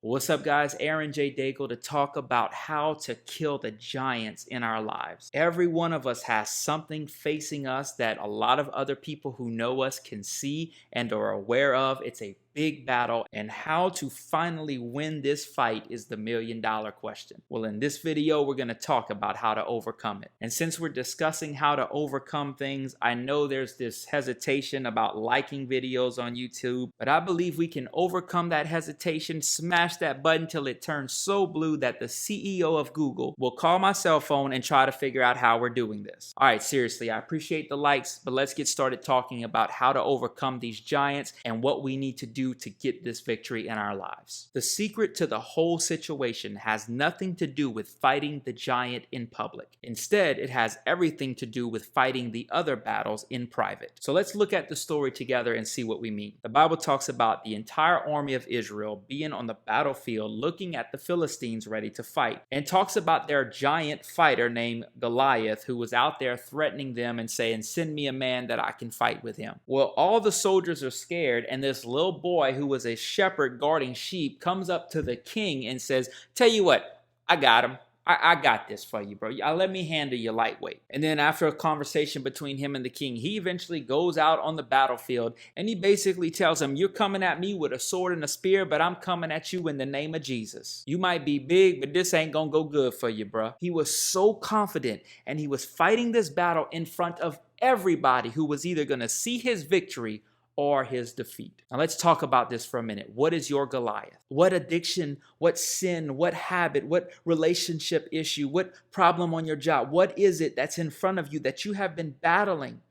What's up, guys? Aaron J. Daigle to talk about how to kill the giants in our lives. Every one of us has something facing us that a lot of other people who know us can see and are aware of. It's a big battle, and how to finally win this fight is the million-dollar question. Well, in this video, we're going to talk about how to overcome it. And since we're discussing how to overcome things, I know there's this hesitation about liking videos on YouTube, but I believe we can overcome that hesitation, smash that button till it turns so blue that the CEO of Google will call my cell phone and try to figure out how we're doing this. All right, seriously, I appreciate the likes, but let's get started talking about how to overcome these giants and what we need to do to get this victory in our lives. The secret to the whole situation has nothing to do with fighting the giant in public. Instead, it has everything to do with fighting the other battles in private. So let's look at the story together and see what we mean. The Bible talks about the entire army of Israel being on the battlefield looking at the Philistines ready to fight, and talks about their giant fighter named Goliath who was out there threatening them and saying, "Send me a man that I can fight with him." Well, all the soldiers are scared, and this little boy who was a shepherd guarding sheep comes up to the king and says, "Tell you what, I got him. I got this for you, bro. Let me handle you lightweight." And then after a conversation between him and the king, he eventually goes out on the battlefield and he basically tells him, "You're coming at me with a sword and a spear, but I'm coming at you in the name of Jesus. You might be big, but this ain't gonna go good for you, bro." He was so confident, and he was fighting this battle in front of everybody who was either gonna see his victory or his defeat. Now let's talk about this for a minute. What is your Goliath? What addiction, what sin, what habit, what relationship issue, what problem on your job? What is it that's in front of you that you have been battling,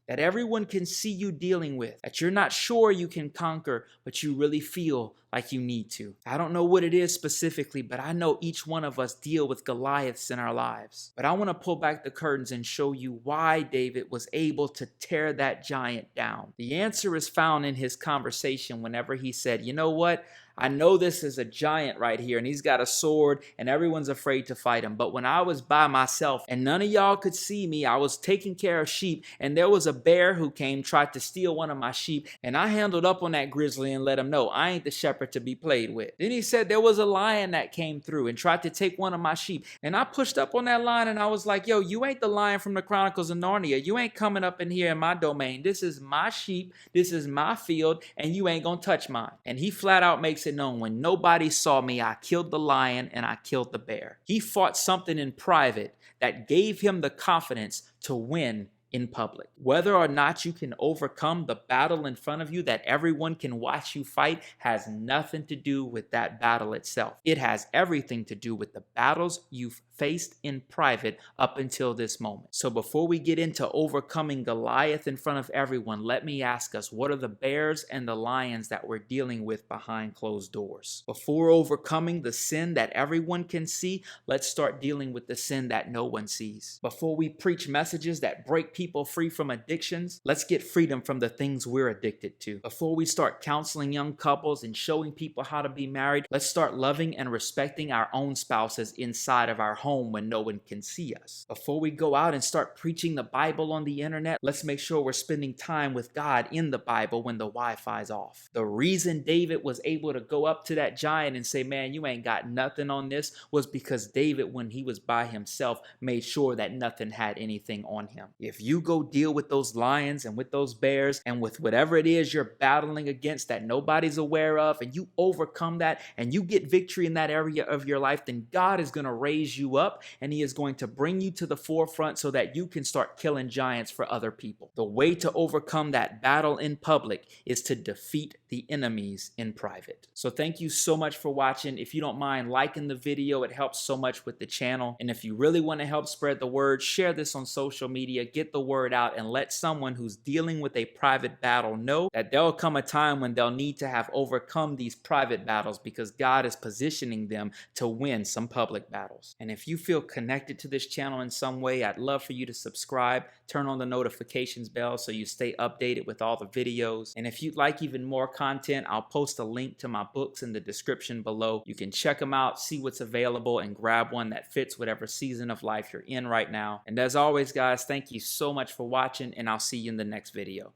that everyone can see you dealing with, that you're not sure you can conquer, but you really feel like you need to? I don't know what it is specifically, but I know each one of us deal with Goliaths in our lives. But I want to pull back the curtains and show you why David was able to tear that giant down. The answer is found in his conversation whenever he said, "You know what? I know this is a giant right here, and he's got a sword, and everyone's afraid to fight him. But when I was by myself and none of y'all could see me, I was taking care of sheep, and there was a bear who came, tried to steal one of my sheep, and I handled up on that grizzly and let him know I ain't the shepherd to be played with." Then he said there was a lion that came through and tried to take one of my sheep, and I pushed up on that lion, and I was like, "Yo, you ain't the lion from the Chronicles of Narnia. You ain't coming up in here in my domain. This is my sheep, this is my field, and you ain't gonna touch mine." And he flat out makes it known, "When nobody saw me, I killed the lion and I killed the bear." He fought something in private that gave him the confidence to win in public. Whether or not you can overcome the battle in front of you that everyone can watch you fight has nothing to do with that battle itself. It has everything to do with the battles you've faced in private up until this moment. So before we get into overcoming Goliath in front of everyone, let me ask us, what are the bears and the lions that we're dealing with behind closed doors? Before overcoming the sin that everyone can see, let's start dealing with the sin that no one sees. Before we preach messages that break people free from addictions, let's get freedom from the things we're addicted to. Before we start counseling young couples and showing people how to be married, let's start loving and respecting our own spouses inside of our home when no one can see us. Before we go out and start preaching the Bible on the internet, let's make sure we're spending time with God in the Bible when the Wi-Fi's off. The reason David was able to go up to that giant and say, "Man, you ain't got nothing on this," was because David, when he was by himself, made sure that nothing had anything on him. If you go deal with those lions and with those bears and with whatever it is you're battling against that nobody's aware of, and you overcome that and you get victory in that area of your life, then God is going to raise you up and he is going to bring you to the forefront so that you can start killing giants for other people. The way to overcome that battle in public is to defeat the enemies in private. So thank you so much for watching. If you don't mind liking the video, it helps so much with the channel. And if you really want to help spread the word, share this on social media, get the word out, and let someone who's dealing with a private battle know that there'll come a time when they'll need to have overcome these private battles because God is positioning them to win some public battles. And if you feel connected to this channel in some way, I'd love for you to subscribe, turn on the notifications bell so you stay updated with all the videos. And if you'd like even more content, I'll post a link to my books in the description below. You can check them out, see what's available, and grab one that fits whatever season of life you're in right now. And as always, guys, thank you so much for watching, and I'll see you in the next video.